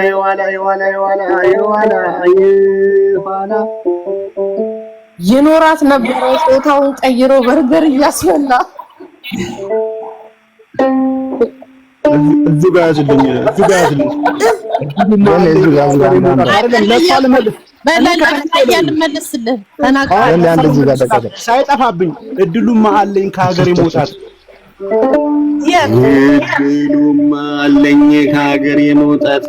ይኖራት ነበር ጾታውን ቀይሮ በርገር እያስበላ እዚህ ጋር ያዝልኝ ሳይጠፋብኝ እድሉማ አለኝ ከሀገር የመውጣት እድሉማ አለኝ ከሀገር የመውጣት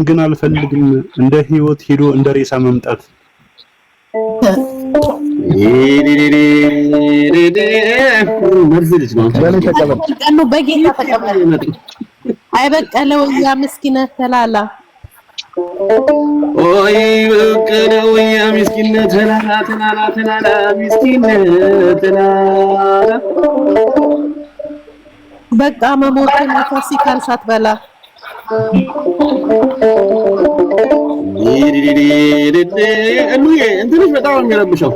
ግን አልፈልግም እንደ ህይወት ሄዶ እንደ ሬሳ መምጣት መርዝልሽ ነው ቀኑ በጌታ ተቀበል አይበቀለው ያ ምስኪነ ተላላ ኦይ በቀለው ያ ምስኪነ ተላላ ምስኪነ ተላላ በቃ መሞትን ፋሲካን ሳትበላ እንዴ እንትንሽ በጣም የሚረብሸው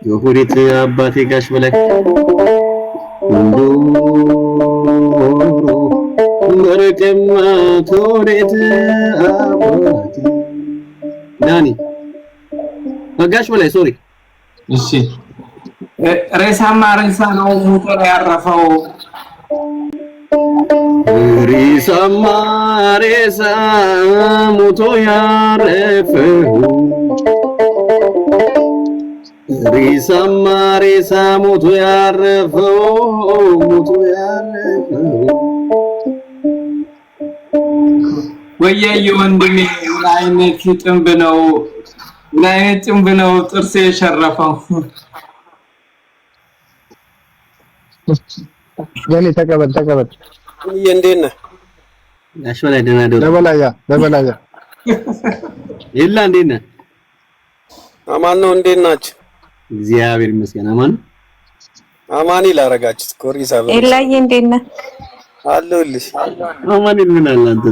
የሁሪት አባቴ ጋሽ በላይ መረቀማ ተወዴት አባቴ ዳኒ ጋሽ በላይ ሶሪ እሺ ሬሳማ ሬሳ ነው ሞቶ ያረፈው ሬሳማ ሬሳ ሞቶ ያረፈው ሬሳማ ሬሳ ሞቶ ያረፈው ወያየ ወንድሜ ምን አይነት ጥንብ ነው ጥርሴ የሸረፈው ጀኒ ተቀበል እንዴት ነህ ጋሽ በላይ ደህና ደሩ ለበላያ ይላ እንዴት ነህ አማን ነው እንዴት ናችሁ እግዚአብሔር ይመስገን አማን ይላረጋችሁት ኮሪሳ ኤላዬ እንዴት ነህ አለሁልሽ አማን ምን አለ አንተ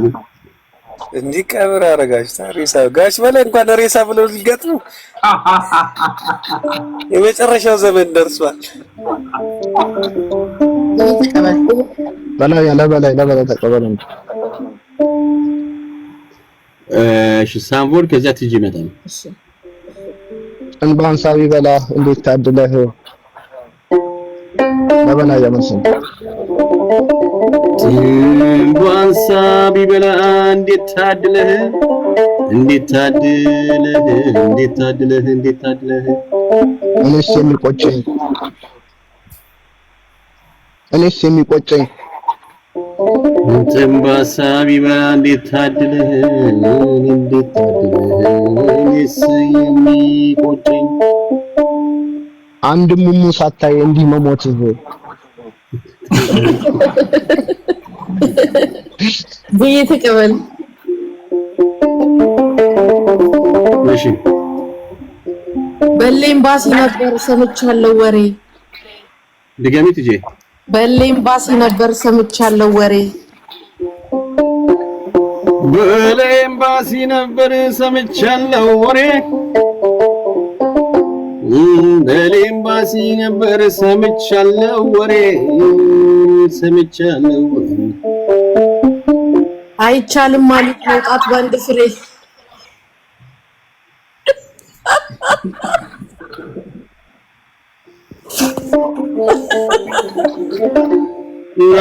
እንዲህ ቀብር አረጋችሁት ሬሳ ጋሽ በላይ እንኳን ሬሳ ብለው ሊገጥሙ የመጨረሻው ዘመን ደርሷል ለበላይ ተቀበል እሺ ሳምቦል ከዛ ትጂ ይመጣል እሺ እንባን ሳቢ በላ እንዴት ታድለህ ለበላይ ያመሰን እንባን ሳቢ በላ እንዴት ታድለህ እኔስ የሚቆጨኝ እንባሳ ቢበላ እንዴት ታድለህ እኔስ የሚቆጨኝ አንድ ሙሙ ሳታይ እንዲህ መሞትህ በየተቀበል እሺ በሌምባሲ ነበር ሰምቻለሁ ወሬ ድጋሚ ትጂ በሌምባሲ ነበር ሰምቻለሁ ወሬ በሌምባሲ ነበር ሰምቻለሁ ወሬ በሌምባሲ ነበር ሰምቻለሁ ወሬ አይቻልም ማለት መውጣት በአንድ ፍሬ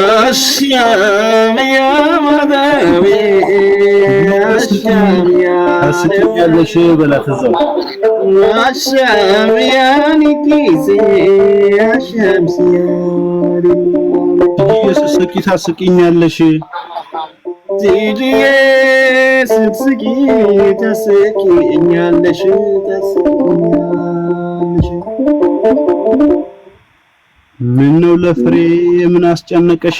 አሻም ያማዳዊ አሻም ያለሽ በላተዛው አሻም ያኒኪሲ አሻም ሲያሪ የስስቂ ታስቂኛለሽ ቲጂዬ ስትስቂ ታስቂኛለሽ ታስቂኛለሽ ምን ነው ለፍሬ ምን አስጨነቀሽ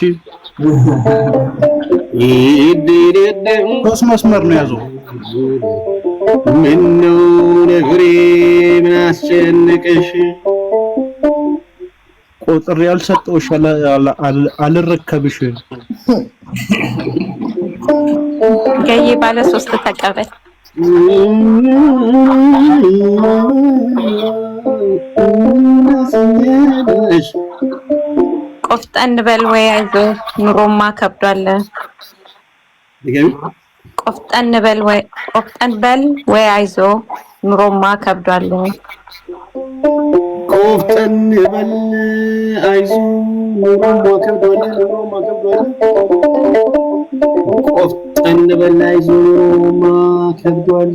ሶስት መስመር ነው ያዘው ምን ነው ለፍሬ ምን አስጨነቀሽ ቁጥር ያልሰጠውሽ አልረከብሽ ገዬ ባለ 3 ተቀበል ቆፍጠን በል ወይ አይዞ ኑሮማ ከብዷል ቆፍጠን በል ወይ አይዞ ኑሮማ ከብዷል ቆፍጠን በል አይዞ ኑሮማ ከብዷል ቆፍጠን በል አይዞ ኑሮማ ከብዷል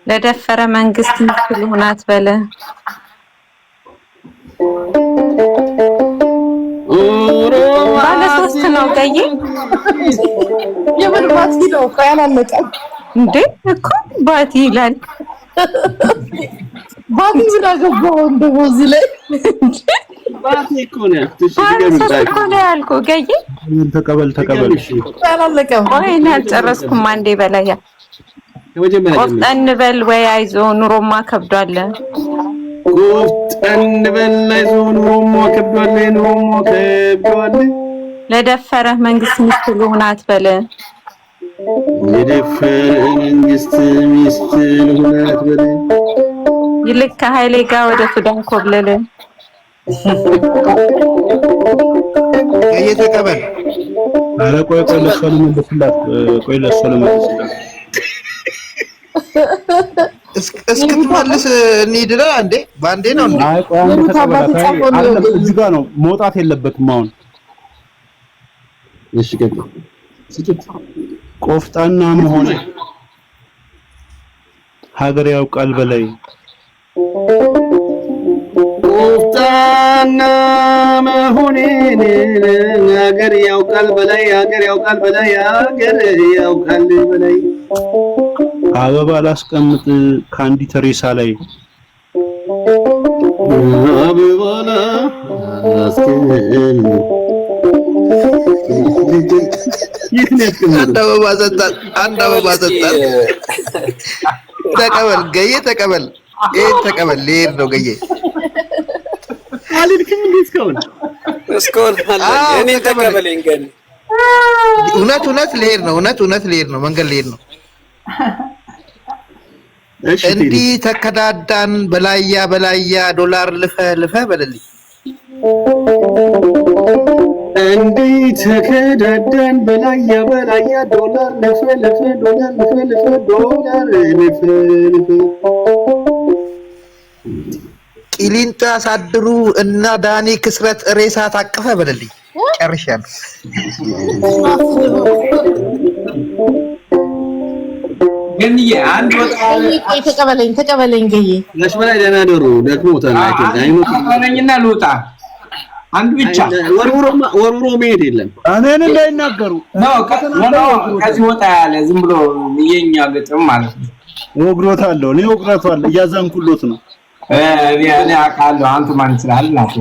ለደፈረ መንግስት ምስል ሆናት በለ ባለ 3 ነው ገዬ የምን ባቲ ነው ያላለቀ እንዴ እኮ ባቲ ይላል ባቲ ምን አገባው እንደው እዚህ ላይ ባቲ እኮ ነው ያልኩ ገዬ ተቀበል ያላለቀ ወይኔ አልጨረስኩም አንዴ በላያ ቆፍጠን በል ወይ አይዞ ኑሮማ ከብዷል ቆፍጠን በል አይዞ ኑሮማ ከብዷል ለደፈረ መንግስት ምስል ሆናት በለ ለደፈረ መንግስት ምስል ሆናት በለ ይልክ ከኃይሌ ጋር ወደ ሱዳን ኮብለለ እየተቀበል አረ ቆይ ለሰሉ መልስላት ቆይ ለሰሉ መልስላት እስክትመልስ እንሂድና አንዴ ባንዴ ነው እንዴ? አይ ቆይ አንዴ ተቀበላታይ አይደለም እዚህ ጋር ነው መውጣት የለበትም አሁን እሺ ገብ ስጭት ቆፍጣና መሆን ሀገር ያውቃል በላይ ቆፍጣና መሆኔን ሀገር ያውቃል በላይ አበባ ላስቀምጥ ካንዲት ሬሳ ላይ አበባ ላስቀምጥ አንድ አበባ ሰጣት ተቀበል ገዬ ተቀበል ተቀበል ልሄድ ነው ገዬ አልልክም እስካሁን እኔ ተቀበለኝ ገን እውነት ልሄድ ነው መንገድ ልሄድ ነው እንዲህ ተከዳዳን በላያ ዶላር ልፈ በለልኝ እንዲህ ተከዳዳን በላያ ዶላር ልፈ ቂሊንጦ ያሳድሩ እና ዳኒ ክስረት ሬሳ ታቀፈ በለልኝ ጨርሻለሁ ግን አንድ ወጣ ተቀበለኝ ገዬ ለሽ በላይ ደህና ደሩ ደክሞታል አይነኝና ልውጣ አንድ ብቻ ወርውሮ መሄድ የለም እኔን እንዳይናገሩ ነው ከዚህ ወጣ ያለ ዝም ብሎ የኛ ግጥም ማለት ነው ወግሮታለሁ እኔ ወግሮታለሁ እያዛንኩሎት ነው እኔ አውቃለሁ አንተ ማን ይችላል ናት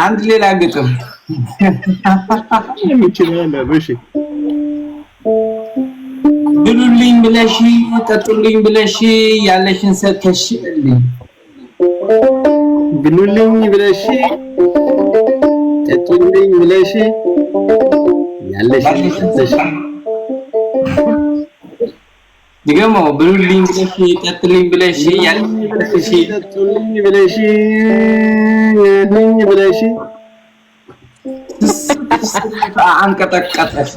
አንድ ሌላ ግጥም የሚችላል እሺ ብሉልኝ ብለሽ ጠጡልኝ ብለሽ ያለሽን ሰተሽልኝ ብሉልኝ ብለሽ ጠጡልኝ ብለሽ ያለሽን ሰተሽ ድገሞ ብሉልኝ ብለሽ ጠጡልኝ ብለሽ ያለሽን ጠጡልኝ ብለሽ ያለኝ ብለሽ አንቀጠቀጠሽ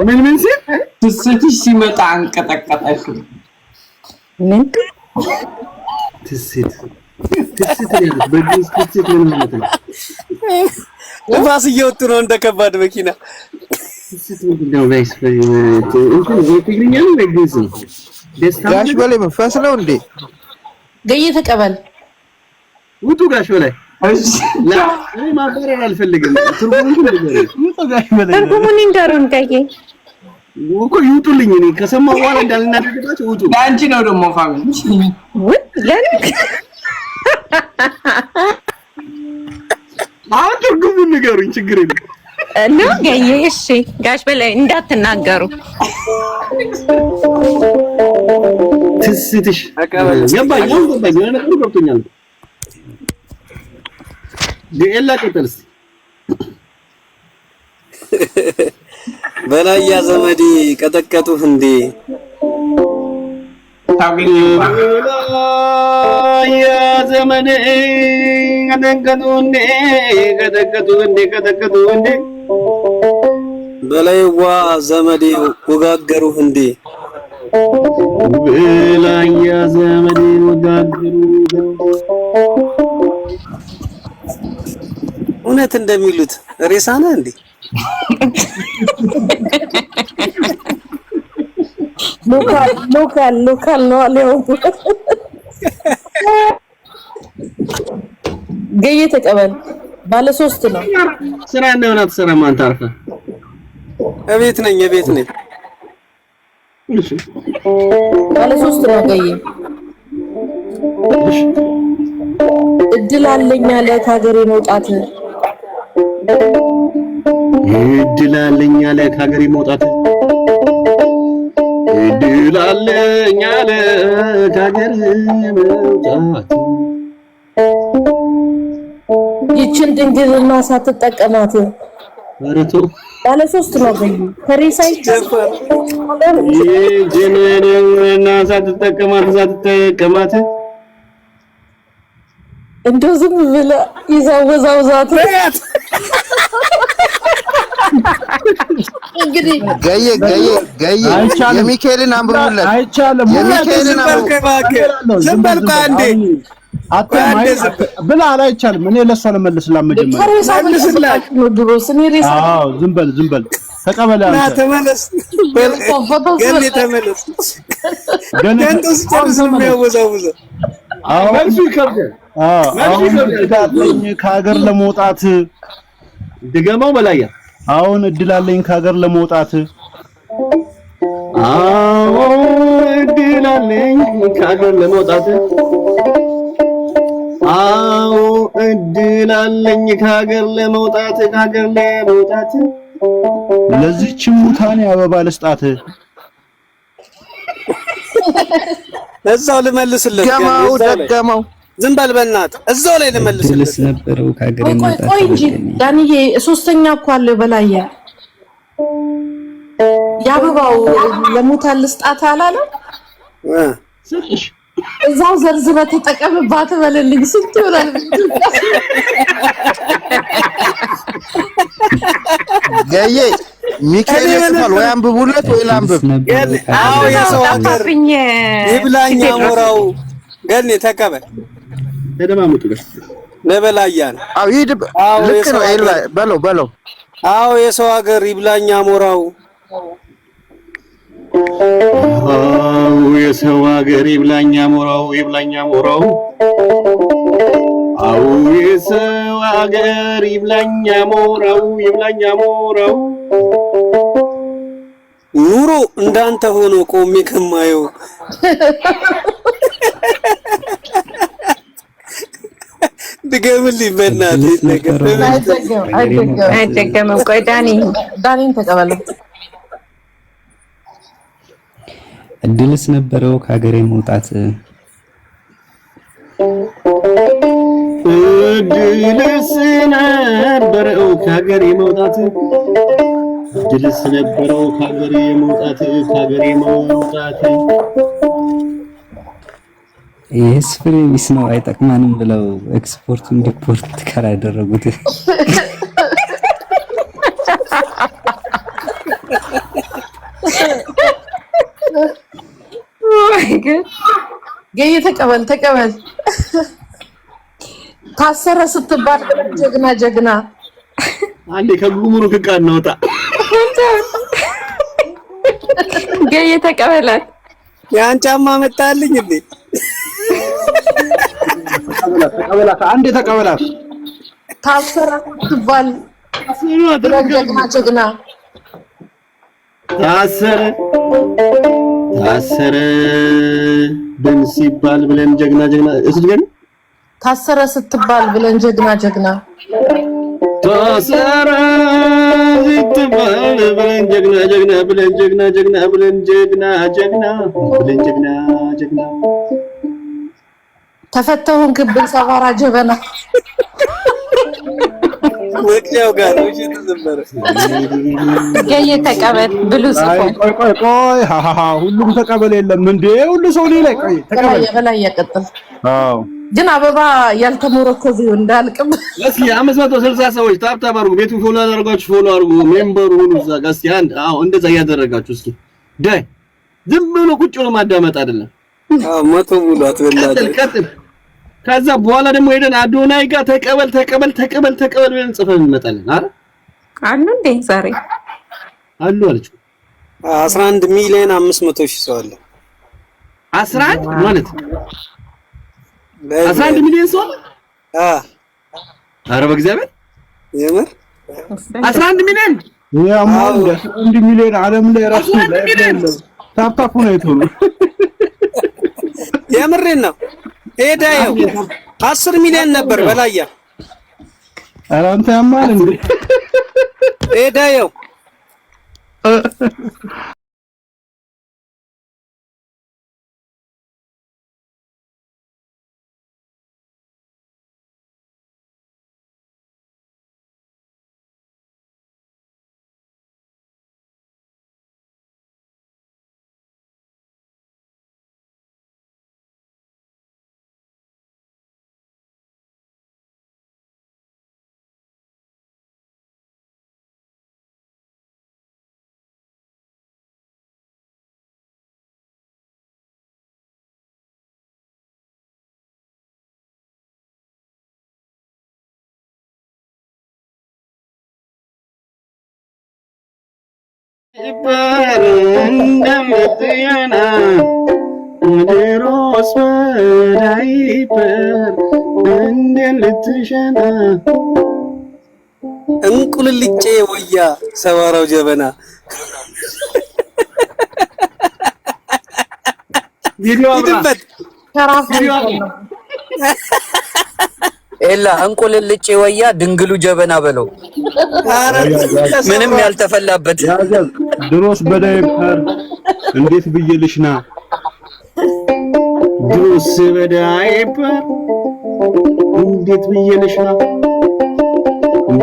ምን ሲል ትስትሽ ሲመጣ አንቀጠቀጠሽ። ምን ትስት ነው በግስ ትስት ምን ማለት ነው? ንፋስ እየወጡ ነው እንደ ከባድ መኪና። ትስት ነው ጋይስ እንትን የትግርኛ ነው በግስ ነው። ደስታ ጋሽ በላይ መንፈስ ነው እንዴ? ገዬ ተቀበል። ውጡ ጋሽ በላይ ላ እኔ ማፈረር አልፈልግም። ትርጉሙን ይንገሩን ገዬ እኮ ይውጡልኝ። እኔ ከሰማሁ በኋላ እንዳልናደድባቸው ውጡ። ለአንቺ ነው ደግሞ ፋሚሊ ለምን አሁን ትርጉሙን ንገሩኝ። ችግር የለም ነው ገዬ። እሺ ጋሽ በላይ እንዳትናገሩ። ትስትሽ ገባኝ። አሁን ገባኝ። የሆነ ነገር ገብቶኛል። ዲኤላ ቀጥልስ በላያ ዘመዴ ቀጠቀጡህ እንዴ? በላያ ዘመዴ ቀጠቀጡ እንዴ በላይዋ ዘመዴ ወጋገሩህ እንዴ? በላያ ዘመዴ ወጋገሩ። እውነት እንደሚሉት ሬሳ ነህ እንዴ? ሎካል ነው አለው። ገዬ ተቀበል። ባለ 3 ነው። ስራ እንደሆነ አትሰራም አንተ አርፈህ። እቤት ነኝ። እሺ ባለ 3 ነው ገዬ። እድል አለኝ አለ ከሀገሬ መውጣት። እድል አለኝ አለ ከሀገሬ መውጣት። እድል አለኝ አለ ከሀገሬ መውጣት። ይችን ድንግልና ሳትጠቀማት ወረቶ ባለ 3 ነው ገዬ። ከሬሳይ ይህችንና ሳትጠቀማት እንደው ዝም ብለህ ይዛወዛውዛት። እንግዲህ ገዬ የሚካኤልን አንብቡለት። አይቻልም። የሚካኤልን ዝም በል ቆይ አንዴ ብላ አይቻልም። እኔ ለሷ ለመልስላት መጀመሪያ አዎ ዝም በል ተቀበል። አንተ ተመለስ ገኔ ተመለስ። ገንተስ ጨርስ ነው የሚያወዛውዘው። መልሱ ይከብዳል። ከሀገር ለመውጣት ድገማው በላያ። አሁን እድል አለኝ ከሀገር ለመውጣት። እድል አለኝ ከሀገር ለመውጣት። እድል አለኝ ከሀገር ለመውጣት። ለዚህች ሙታኔ አበባ ልስጣት። እዛው ልመልስልህ። ደገመው ዝም በል በእናትህ። እዛው ላይ ልመልስልህ። ድልስ ነበረው ከሀገሬ መውጣት። ቆይ እንጂ ዳንዬ 3ኛ እኮ አለ በላያ። ያበባው ለሙታን ልስጣት አላለም? ሰጥሽ እዛው ዘርዝረህ ተጠቀምባት በለልኝ። ስንት ይሆናል? ገዬ ሚካኤል ይጽፋል ወይ አንብቡለት ወይ ላንብብ። አዎ የሰው ሀገር ይብላኝ አሞራው። ገኔ ተቀበል። ተደማመጡ ጋር ለበላያን። አዎ ይድብ ልክ ነው። ኤላ በለው። አዎ የሰው ሀገር ይብላኝ አሞራው። የሰው ሀገር ይብላኝ አሞራው። የሰው ሀገር ይብላኝ አሞራው። ኑሮ እንዳንተ ሆኖ ቆሜ ከማየው ድገምልኝ በእናትህ። ነገር አይደገምም። ቆይ ዳኒን ተቀበለው። እድልስ ነበረው ከሀገሬ መውጣት። እድልስ ነበረው ከሀገሬ መውጣት። ይህስ ፍሬ ቢስ ነው አይጠቅማንም ብለው ኤክስፖርቱን ዲፖርት ካላደረጉት ገይ ተቀበል ታሰረ ስትባል ጀግና አንዴ ከጉምሩክ ዕቃ እናውጣ ገይ ተቀበላት ያን ጫማ መጣልኝ እንዴ ተቀበላት አንዴ ተቀበላት ታሰረ ስትባል ጀግና ታሰረ ደም ሲባል ብለን ጀግና እስልገን ታሰረ ስትባል ብለን ጀግና ታሰረ ስትባል ብለን ጀግና ብለን ጀግና ተፈተውን ክብን ሰባራ ጀበና ወቅያው ጋር ነው ተዘመረ ገይ ተቀበል ብሉ ጽፎ ቆይ ሁሉም ተቀበል የለም እንዴ ሁሉ ሰው ላይ ቆይ ተቀበል በላይ ያቀጥል አዎ ግን አበባ ያልተሞረከዙ እንዳልቅም እስኪ 560 ሰዎች ታብታብ አድርጉ ቤቱ ፎሎ አድርጋችሁ ፎሎ አድርጉ ሜምበር ሁኑ እዛ ጋር እስኪ አንድ እንደዛ ያደረጋችሁ እስኪ ዳይ ዝም ብሎ ቁጭ ብሎ ማዳመጥ አይደለም መቶ ሙሉ አትበላችሁ ከዛ በኋላ ደግሞ ሄደን አዶናይ ጋር ተቀበል ብለን ጽፈን እንመጣለን አሉ እንዴ ዛሬ አሉ አለች 11 ሚሊዮን 500 ሺህ ሰው አለ 11 ማለት 11 ሚሊዮን ሰው ኧረ በእግዚአብሔር የምር 11 ሚሊዮን ያማው 11 ሚሊዮን ዓለም ላይ ራሱ ላይ ታፕታፑ ነው የተሆነ የምሬን ነው ሄዳየው 10 ሚሊዮን ነበር በላያ ኧረ አንተ ያማል እንዴ ሄዳየው ይባር እንደምትያና ድሮስ ወዳይበር እንደልትሸና እንቁልልጬ ወያ ሰባራው ጀበና ቪዲዮ ይድበት ኤላ እንቁልልጬ ወያ ድንግሉ ጀበና በለው ምንም ያልተፈላበት ድሮስ በዳይፐር እንዴት ብዬልሽና ድሮስ በዳይፐር እንዴት ብዬልሽና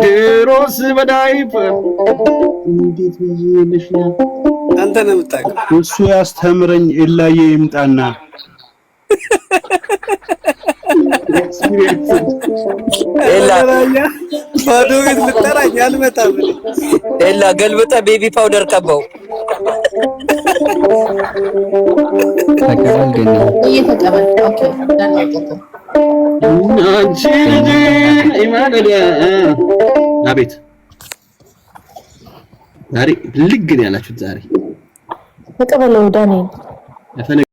ድሮስ በዳይፐር እንዴት ብዬልሽና አንተ ነው የምታውቀው እሱ ያስተምረኝ ኤላዬ ይምጣና ኤላ ባዶ ቤት ልጠራኝ አልመጣም ኤላ ገልብጠ ቤቢ ፓውደር ቀባው ተቀበል ግን እየተቀበል ኦኬ ዳንቀጥል አንቺ ልጅ ኢማኑኤል አቤት ዛሬ ልግ ነው ያላችሁት ዛሬ ተቀበለው ዳንኤል